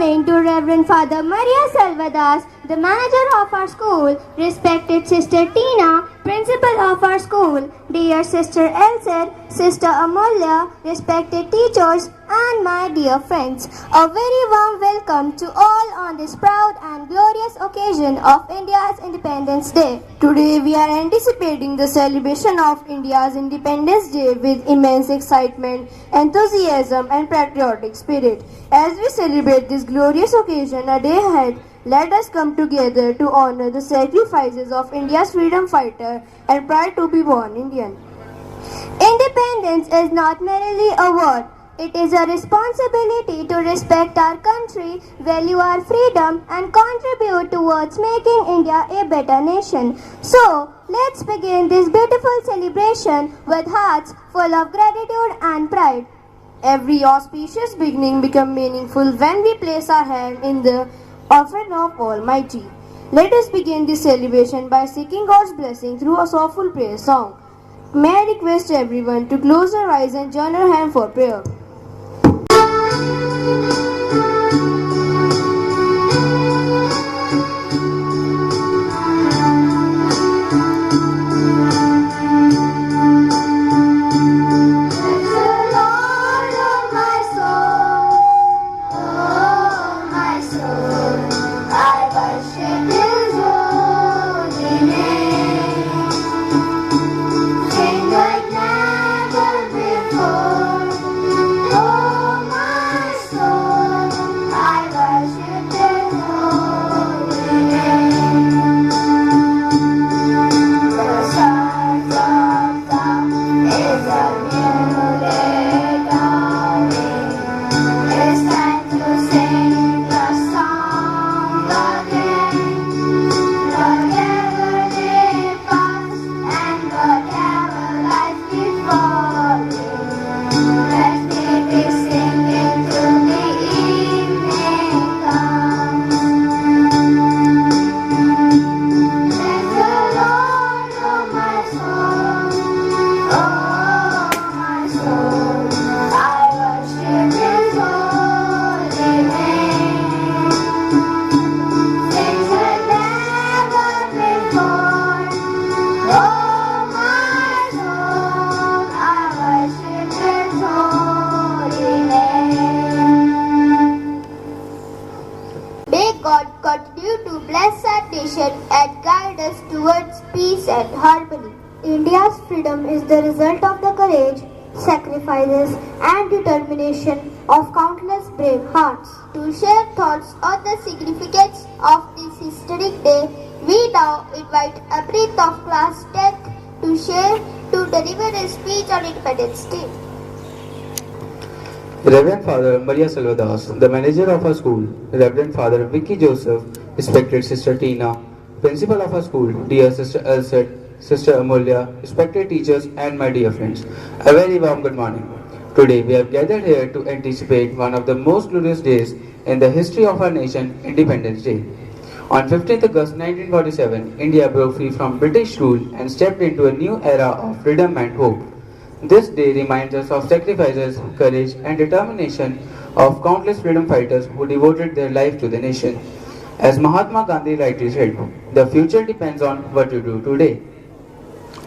morning to Reverend Father Maria Salvadas, the manager of our school, respected Sister Tina, principal of our school, dear Sister Elser, Sister Amolya, respected teachers, and my dear friends. A very warm welcome to all on this proud and glorious occasion of India's Independence Day. Today we are anticipating the celebration of India's Independence Day with immense excitement, enthusiasm, and patriotic spirit. As we celebrate this glorious occasion a day ahead, let us come together to honor the sacrifices of India's freedom fighter and proud to be born Indian. Independence is not merely a word. It is a responsibility to respect our country, value our freedom, and contribute towards making India a better nation. So, let's begin this beautiful celebration with hearts full of gratitude and pride. Every auspicious beginning becomes meaningful when we place our hand in the offering of Almighty. Let us begin this celebration by seeking God's blessing through a soulful prayer song. May I request everyone to close their eyes and join our hand for prayer. And guide us towards peace and harmony. India's freedom is the result of the courage, sacrifices, and determination of countless brave hearts. To share thoughts on the significance of this historic day, we now invite Amrit of Class 10th to deliver a speech on Independence Day. Reverend Father Maria Salvadas, the manager of our school, Reverend Father Vicky Joseph, respected Sister Tina, principal of our school, dear Sister Elset, Sister Amolya, respected teachers, and my dear friends, a very warm good morning. Today we have gathered here to anticipate one of the most glorious days in the history of our nation, Independence Day. On 15th August 1947, India broke free from British rule and stepped into a new era of freedom and hope. This day reminds us of sacrifices, courage, and determination of countless freedom fighters who devoted their life to the nation. As Mahatma Gandhi rightly said, the future depends on what you do today.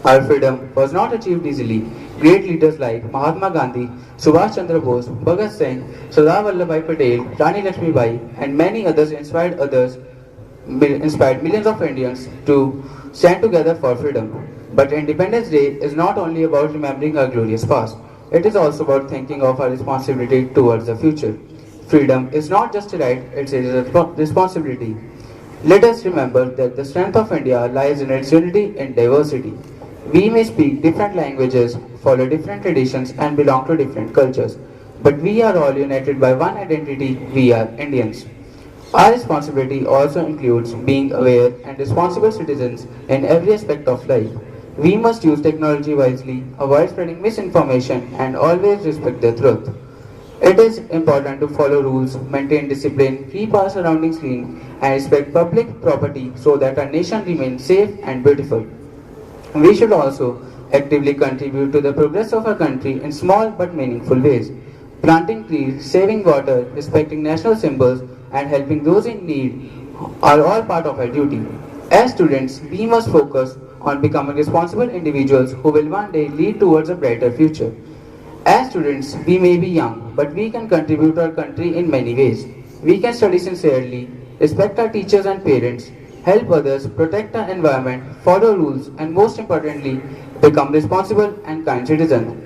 Our freedom was not achieved easily. Great leaders like Mahatma Gandhi, Subhash Chandra Bose, Bhagat Singh, Sardar Vallabhbhai Patel, Rani Lakshmibai, and many others inspired millions of Indians to stand together for freedom. But Independence Day is not only about remembering our glorious past, it is also about thinking of our responsibility towards the future. Freedom is not just a right, it is a responsibility. Let us remember that the strength of India lies in its unity in diversity. We may speak different languages, follow different traditions, and belong to different cultures, but we are all united by one identity: we are Indians. Our responsibility also includes being aware and responsible citizens in every aspect of life. We must use technology wisely, avoid spreading misinformation, and always respect the truth. It is important to follow rules, maintain discipline, keep our surroundings clean, and respect public property so that our nation remains safe and beautiful. We should also actively contribute to the progress of our country in small but meaningful ways. Planting trees, saving water, respecting national symbols, and helping those in need are all part of our duty. As students, we must focus on becoming responsible individuals who will one day lead towards a brighter future. As students, we may be young, but we can contribute to our country in many ways. We can study sincerely, respect our teachers and parents, help others, protect our environment, follow rules, and most importantly, become responsible and kind citizens.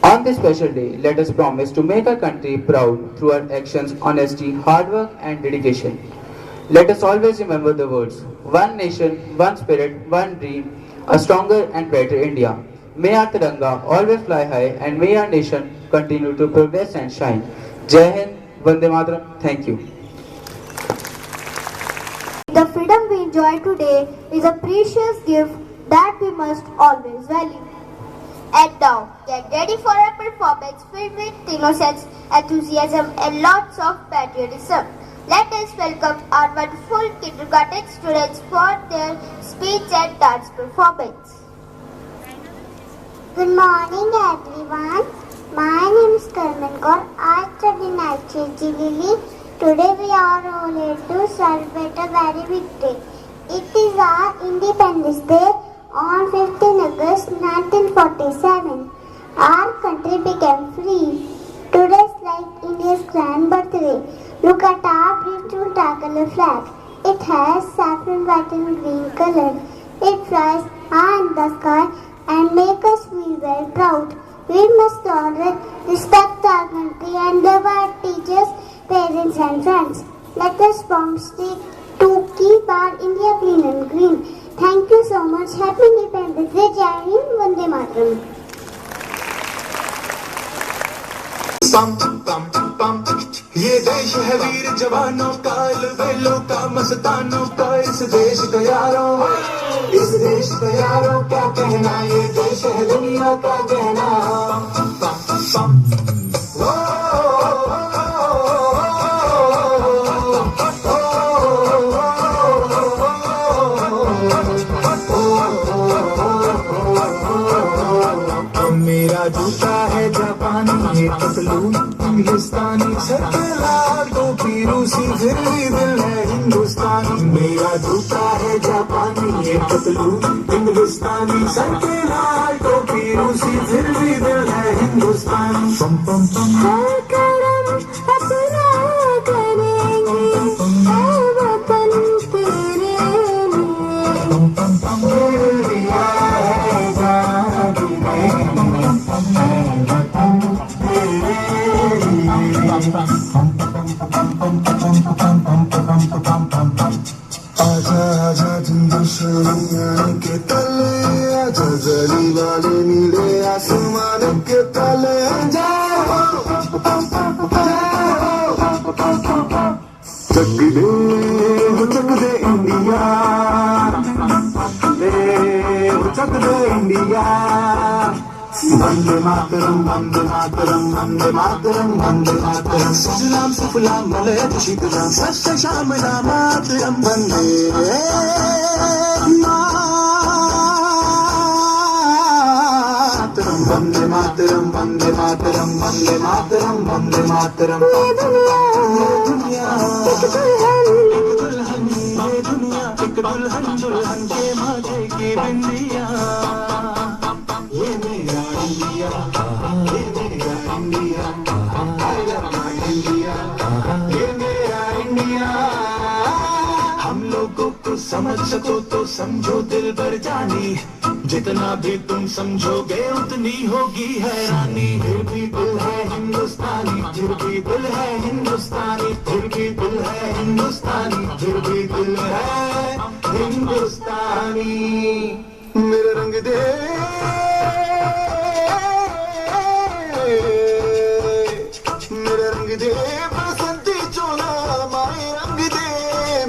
On this special day, let us promise to make our country proud through our actions, honesty, hard work, and dedication. Let us always remember the words one nation, one spirit, one dream, a stronger and brighter India. May our Tiranga always fly high and may our nation continue to progress and shine. Jai Hind, Vande Mataram, thank you. The freedom we enjoy today is a precious gift that we must always value. And now, get ready for a performance filled with innocence, enthusiasm, and lots of patriotism. Let us welcome our wonderful kindergarten students for their speech and dance performance. Good morning everyone. My name is Karman Kaur. I study in HSG Lily. Today we are all here to celebrate a very big day. It is our Independence Day on 15 August 1947. Our country became free. Today is like India's grand birthday. Look at our beautiful tricolor flag. It has saffron, white and green color. It flies high in the sky and make us feel very proud. We must honor, respect our country and love our teachers, parents and friends. Let us form stick to keep our India clean and green. Thank you so much. Happy Independence Day. Jai Hind, Vande Mataram. पम पम पम ये देश है वीर जवानों का अलबेलों का मस्तानों का इस देश का यारों क्या कहना ये देश है दुनिया का कहना पम पम मेरा जूता है जापानी ये पतलून इंग्लिस्तानी सकेला टोपी रूसी फिर भी दिल है हिंदुस्तानी मेरा जूता है जापानी ये पतलून इंग्लिस्तानी सकेला टोपी रूसी फिर भी दिल है हिंदुस्तानी पम पम पम हर कदम अपना करेंगे ऐ वतन तेरे लिए। पम पम पम दिया है जान आजा आजा दुश्मनियां के तले आजा जली वाले नीले आसमान के तले जाओ चक दे इंडिया चक दे इंडिया वंदे मातरम वंदे मातरम वंदे मातरम वंदे मातरम सुजलाम सुफलाम मलयज शीतलाम सस्य श्यामलाम मातरम वंदे मातरम वंदे मातरम वंदे मातरम वंदे मातरम वंदे मातरम दुनिया एक दुल्हन दुल्हन के माथे की बिंदिया ये मेरा इंडिया ये मेरा India I love my India ये मेरा इंडिया हम लोगों को समझ सको तो समझो दिल भर जानी जितना भी तुम समझोगे उतनी होगी हैरानी फिर भी दिल है हिंदुस्तानी फिर भी दिल है हिंदुस्तानी फिर भी दिल है हिंदुस्तानी फिर भी दिल है हिंदुस्तानी मेरा रंग दे मेरा रंग दे बसंती चोला माए रंग दे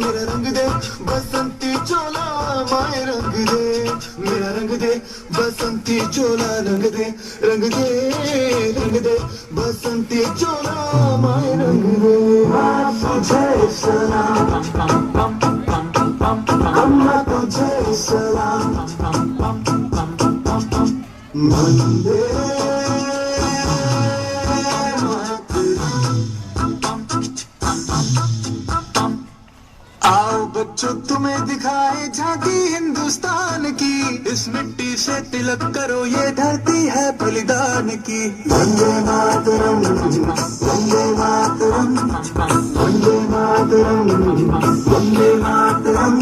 मेरा रंग दे बसंती चोला माए रंग दे मेरा रंग दे बसंती चोला रंग दे रंग दे रंग दे बसंती चोला माए रंग दे तुझे सलाम अम्मा तुझे सलाम वंदे जो तुम्हें दिखाए झांकी हिंदुस्तान की, इस मिट्टी से तिलक करो ये धरती है बलिदान की। वंदे मातरम, वंदे मातरम, वंदे मातरम, वंदे मातरम।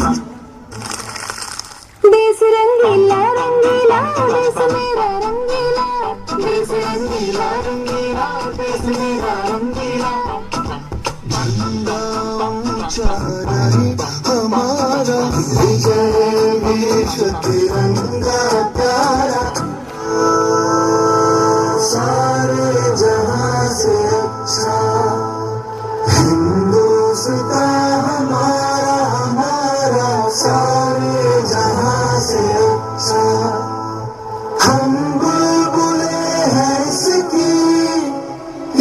देश रंगीला रंगीला देश मेरा रंगीला, देश रंगीला रंगीला देश मेरा रंगीला। झंडा ऊंचा रहे हमारा, विजय विश्व तिरंगा प्यारा। सारे जहां से अच्छा हिंदुस्तान हमारा, हमारा सारे जहां से अच्छा। हम बुलबुले हैं इसकी,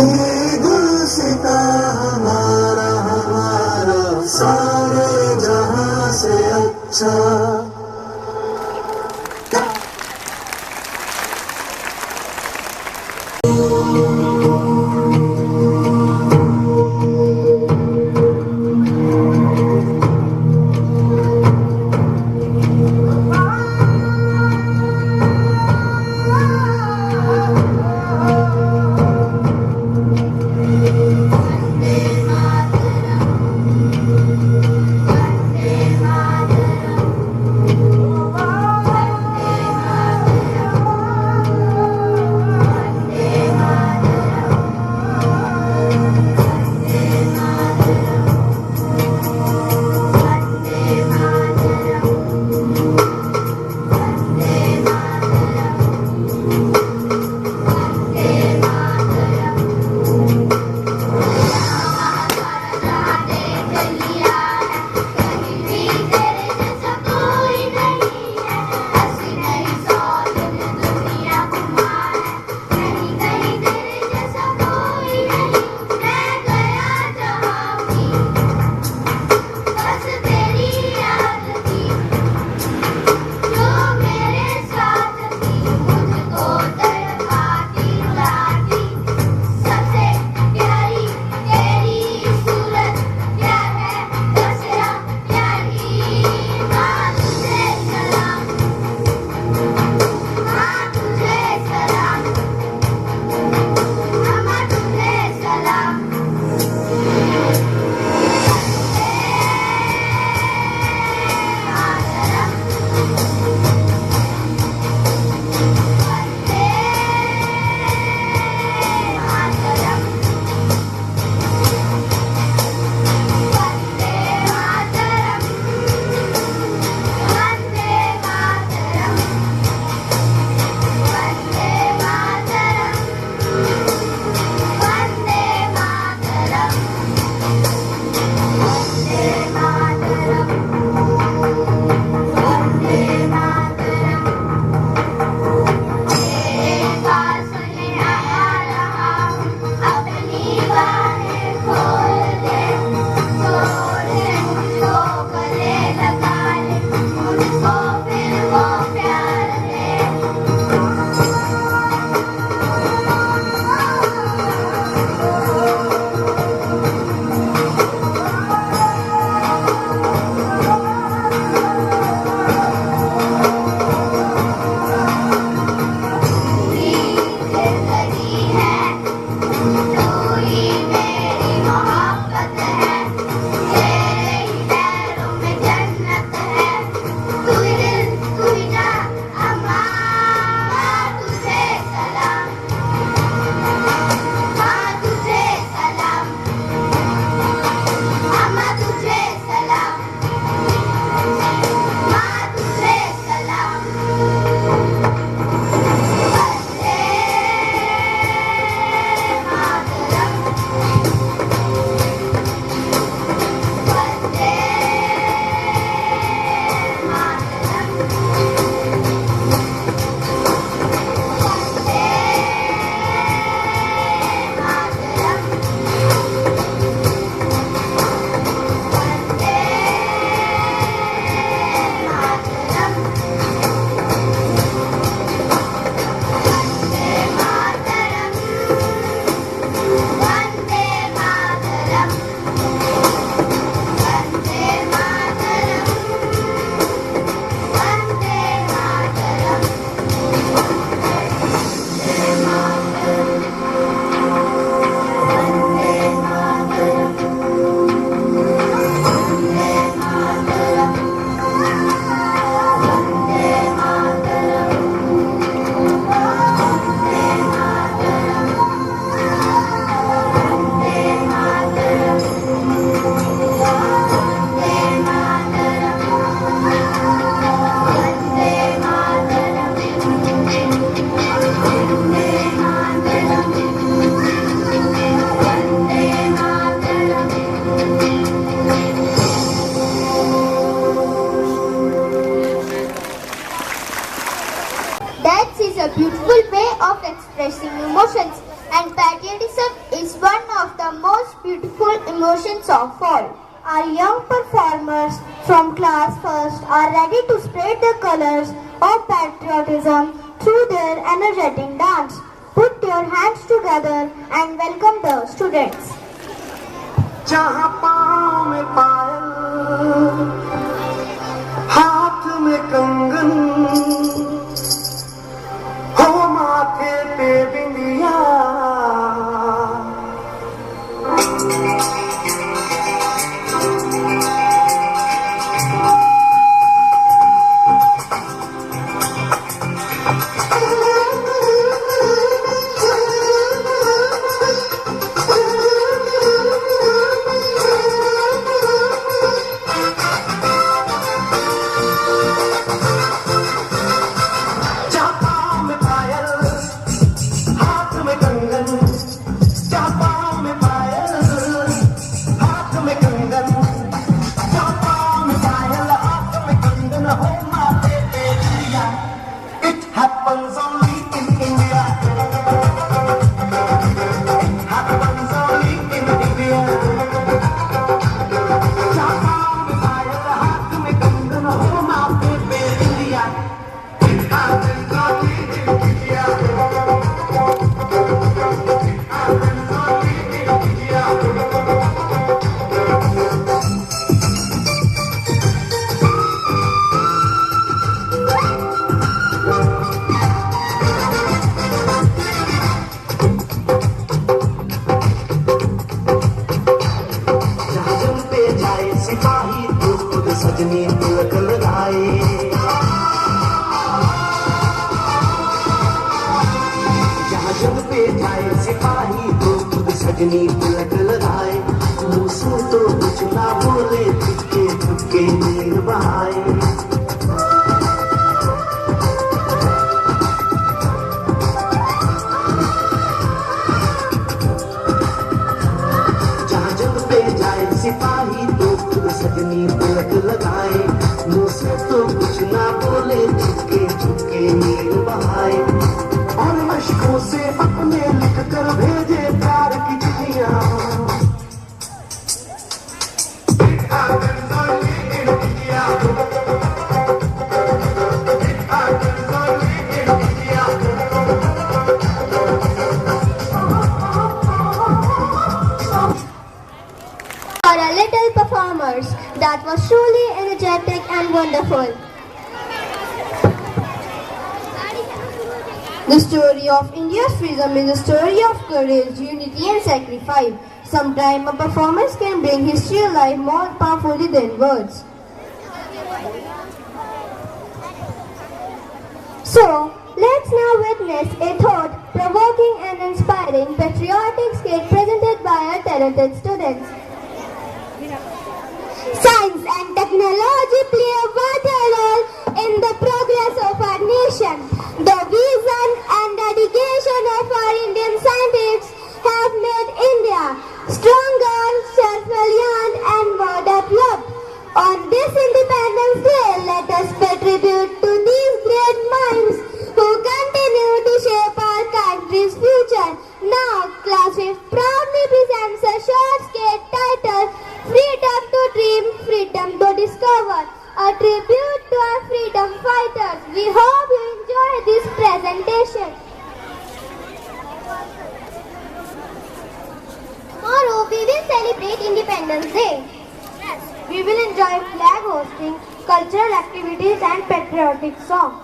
ये गुलसिता हमारा, हमारा सारे जहां से अच्छा। expressing emotions, and patriotism is one of the most beautiful emotions of all. Our young performers from class first are ready to spread the colors of patriotism through their energetic dance. Put your hands together and welcome the students. जहाँ पाँव में पायल, हाथ में कंगन, हो माथे पे बिंदिया, happens only in India. Happens only in India. जहाँ पाँव में पायल, हाथ में कंगन, हो माथे पे बिंदिया. It happens only in India. It happens only in India. सिपाही तो खुद सजनी तिलक लगाए, जहाँ जब पे जाए सिपाही तो खुद सजनी तिलक लगाए, मुँह से तो कुछ ना बोले, चुपके चुपके नीर बहाए. सिपाही तो खुद सजनी तिलक लगाए, मुँह से तो कुछ ना बोले, चुपके चुपके नीर बहाए, और मशकों से अपने लिख कर भेजे प्यार की चिट्ठियाँ. It happens only in India. It happens only in India. For our little performers, that was truly energetic and wonderful. The story of India's freedom is a story of courage, unity and sacrifice. Sometimes a performance can bring history alive more powerfully than words. So, let's now witness a thought-provoking and inspiring patriotic skit presented by our talented students. Science and technology play a vital role in the progress of our nation. The vision and dedication of our Indian scientists have made India stronger, self-reliant and more developed. On this Independence Day, let us pay tribute to these great minds who continue to shape our country's future. Now, Class 5 proudly presents a short skit titled Freedom to Dream, Freedom to Discover, a tribute to our freedom fighters. We hope you enjoy this presentation. Tomorrow we will celebrate Independence Day. Yes, we will enjoy flag hosting, cultural activities and patriotic songs.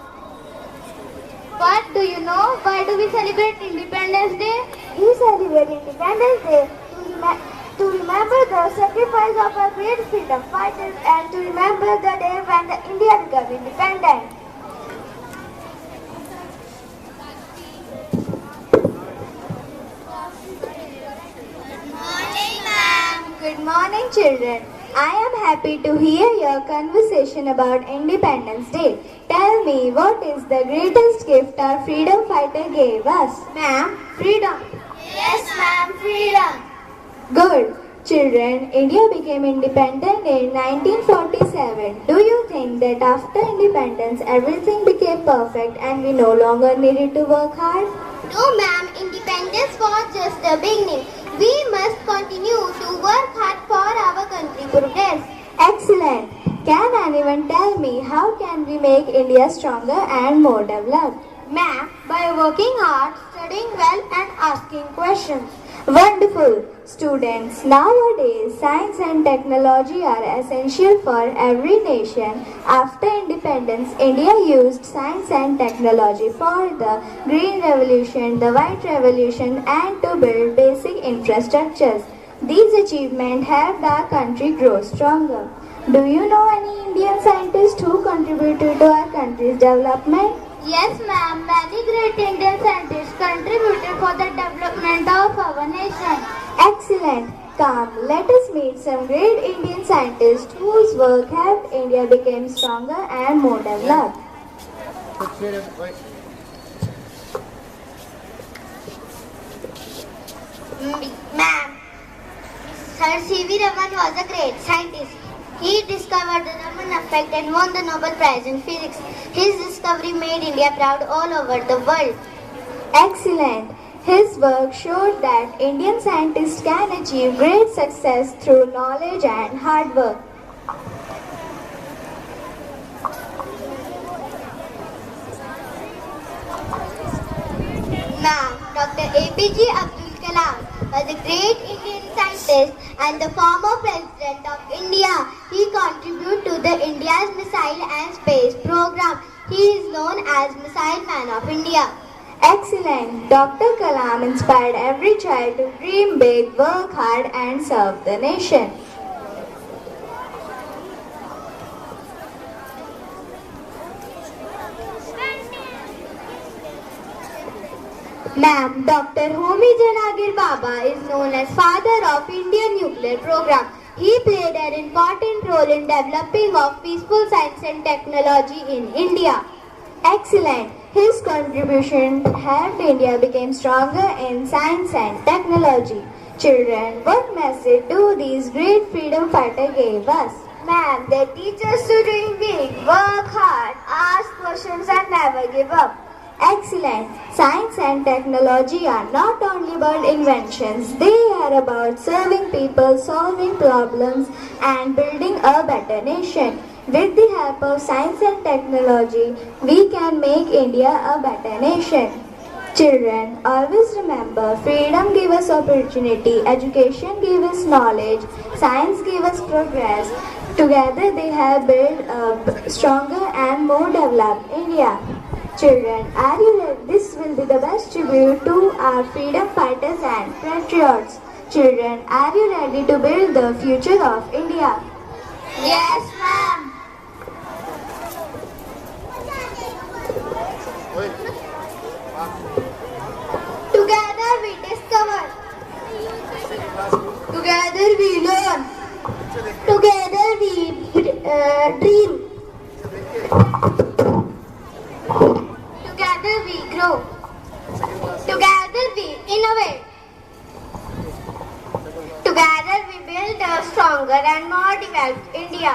But do you know why do we celebrate Independence Day? We celebrate Independence Day to remember the sacrifice of our great freedom fighters and to remember the day when the India became independent. Good morning, children. I am happy to hear your conversation about Independence Day. Tell me, what is the greatest gift our freedom fighter gave us? Ma'am, freedom. Yes, ma'am, freedom. Good. Children, India became independent in 1947. Do you think that after independence everything became perfect and we no longer needed to work hard? No, ma'am, independence was just the beginning. We must continue to work hard for our country progress. Excellent. Can anyone tell me how can we make India stronger and more developed? Ma'am, by working hard, studying well and asking questions. Wonderful. Students, nowadays science and technology are essential for every nation. After independence, India used science and technology for the Green Revolution, the White Revolution and to build basic infrastructures. These achievements helped our country grow stronger. Do you know any Indian scientists who contributed to our country's development? Yes, ma'am, many great Indian scientists contributed for the development of our nation. Excellent. Come, let us meet some great Indian scientists whose work helped India become stronger and more developed. Ma'am, Sir C.V. Raman was a great scientist. He discovered the Raman effect and won the Nobel Prize in Physics. His discovery made India proud all over the world. Excellent. His work showed that Indian scientists can achieve great success through knowledge and hard work. Ma'am, Dr. APJ Abdul Kalam was a great Indian scientist and the former president of India. He contributed to the India's missile and space program. He is known as Missile Man of India. Excellent. Dr. Kalam inspired every child to dream big, work hard and serve the nation. Ma'am, Dr. Homi Janagir Baba is known as father of Indian nuclear program. He played an important role in developing of peaceful science and technology in India. Excellent. His contribution helped India become stronger in science and technology. Children, what message do these great freedom fighters give us? Ma'am, they teach us to dream big, work hard, ask questions and never give up. Excellent. Science and technology are not only about inventions, they are about serving people, solving problems and building a better nation. With the help of science and technology, we can make India a better nation. Children, always remember, freedom gives us opportunity, education gives us knowledge, science gives us progress. Together they have built a stronger and more developed India. Children, are you ready? This will be the best tribute to our freedom fighters and patriots. Children, are you ready to build the future of India? Yes, ma'am. Together we discover. Together we learn. Together we dream. Together we grow. Together we innovate. Together we build a stronger and more developed India.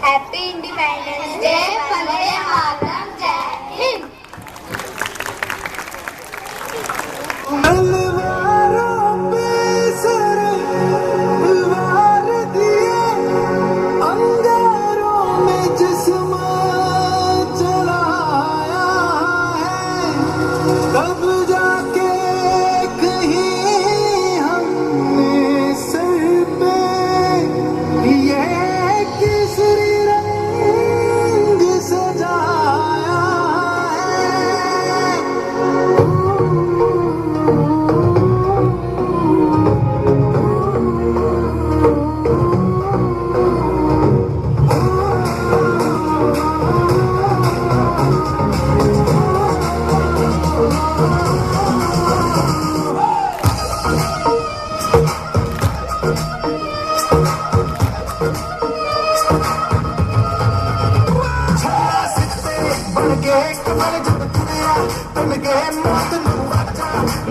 Happy Independence Day, Vande Mataram, Jai Hind. तलवारों पे sir वार दिए, अंगारों में जिस्म चलाया है, तब जाके कहीं हमने सर पे ये केसरी रंग सजाया है।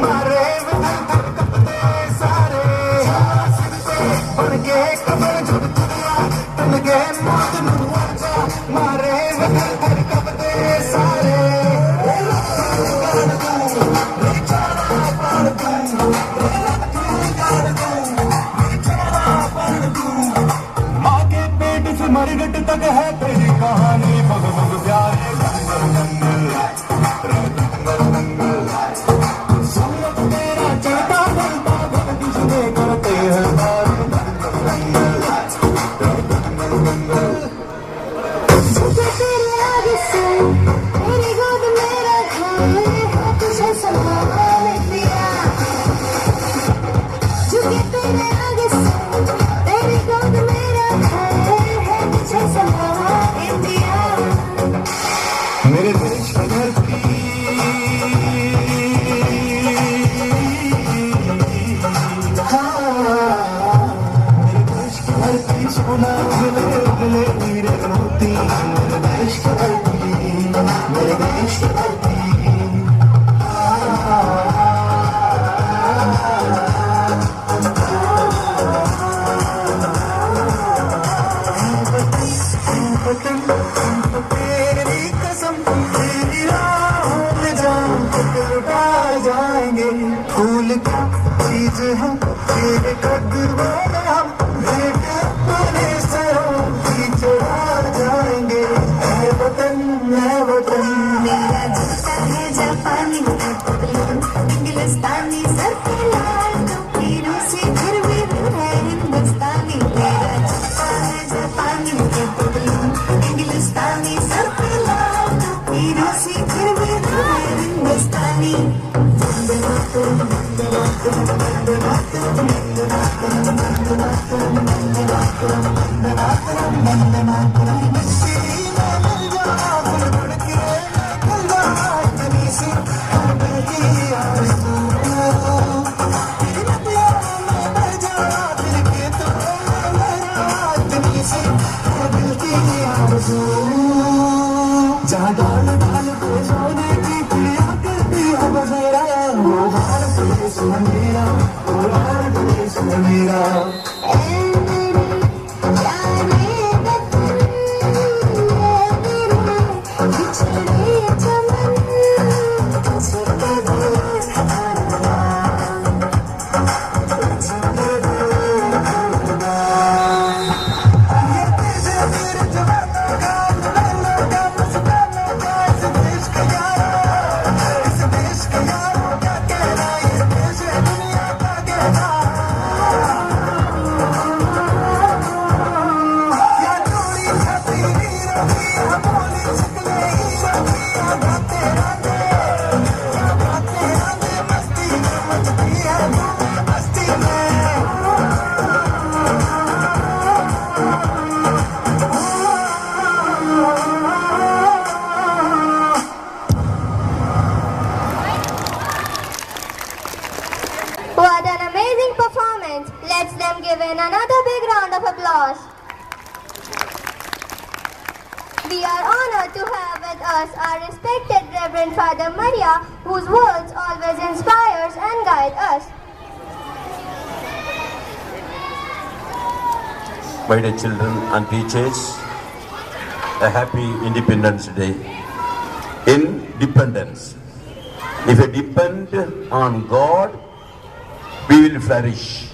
मारे मरगट तक है तेरी कहानी बग बग प्यारे सूरत तेरा चलता बनता तुझे करते हैं मुझे तेरे आगे से तेरी गोद में रखा है तुझे संभाल दिया झुके तेरे आगे से तेरी गोद में रखा है तुझे संभाल दिया मेरे देश की धरती मेरे देश की धरती सोना उगले उगले हीरे मोती मेरे देश की धरती मेरे देश की धरती तेरी कसम तेरी राहों में जाऊं तक लुटा जाएंगे फूल की चीज है तेरे कदमों में हम बेटे अपने सरों की चढ़ा जाएंगे है वतन मेरा जूता है जापानी इंग्लिस्तानी सर पे लाल टोपीरों से फिर भी है हिंदुस्तानी मेरा जूता है जापानी इंग्लिस्तानी सर पे लाल टोपीरों से फिर भी है हिंदुस्तानी वंदे मातरम वंदे मातरम वंदे मातरम वंदे मातरम वंदे मातरम वंदे मातरम वंदे मातरम वंदे मातरम जहाँ डाल डाल पे सोने की पिया करती है बसेरा वो भारत देश है मेरा वो भारत देश है मेरा What an amazing performance! Let's them give in another big round of applause. We are honored to have with us our respected Reverend Father Maria, whose words always inspires and guide us. My dear children and teachers, a happy Independence Day. Independence. If we depend on God, we will flourish.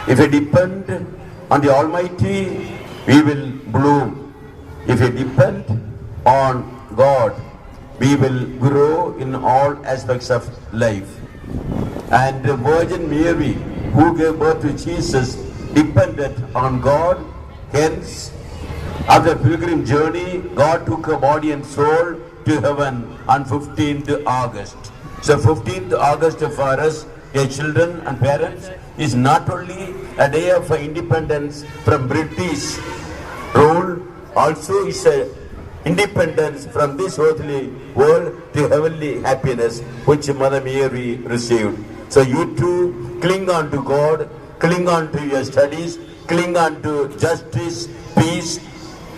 If we depend on the Almighty, we will bloom. If we depend on God, we will grow in all aspects of life. And the Virgin Mary, who gave birth to Jesus, depended on God. Hence, after pilgrim journey, God took her body and soul to heaven on 15th August. So 15th August for us, dear children and parents, is not only a day of independence from British rule, also is a independence from this earthly world to heavenly happiness which Mother Mary received. So you too cling on to God, cling on to your studies, cling on to justice, peace,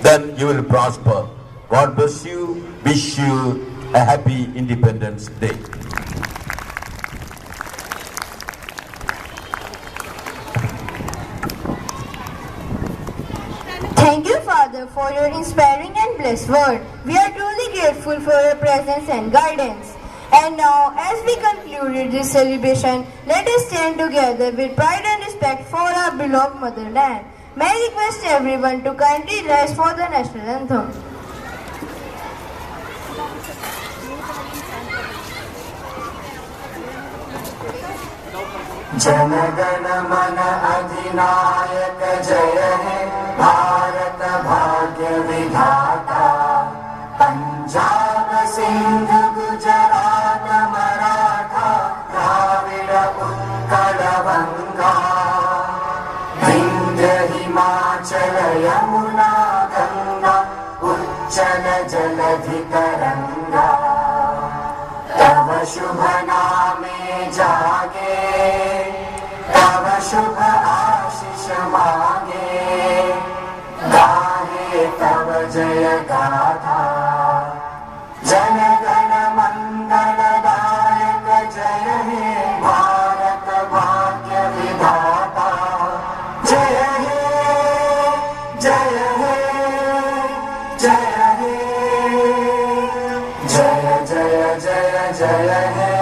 then you will prosper. God bless you. Wish you a happy Independence Day. Thank you, Father, for your inspiring and blessed word. We are truly grateful for your presence and guidance. And now, as we concluded this celebration, let us stand together with pride and respect for our beloved motherland. May I request everyone to kindly rise for the national anthem. Jana Gana मन अधिनायक जय हे भारत भाग्य विधाता पंजाब सिंध गुजरात मराठा द्राविड उत्कल गंगा विंध्य हिमाचल यमुना गंगा उच्चल जलधि तरंगा तव शुभ नामे जागे तव शुभ आशीष मांगे गाहे तव जय गाथा जन गण मंगल दायक जय हे भारत भाग्य विधाता जय हे जय हे जय हे जय जय जय जय हे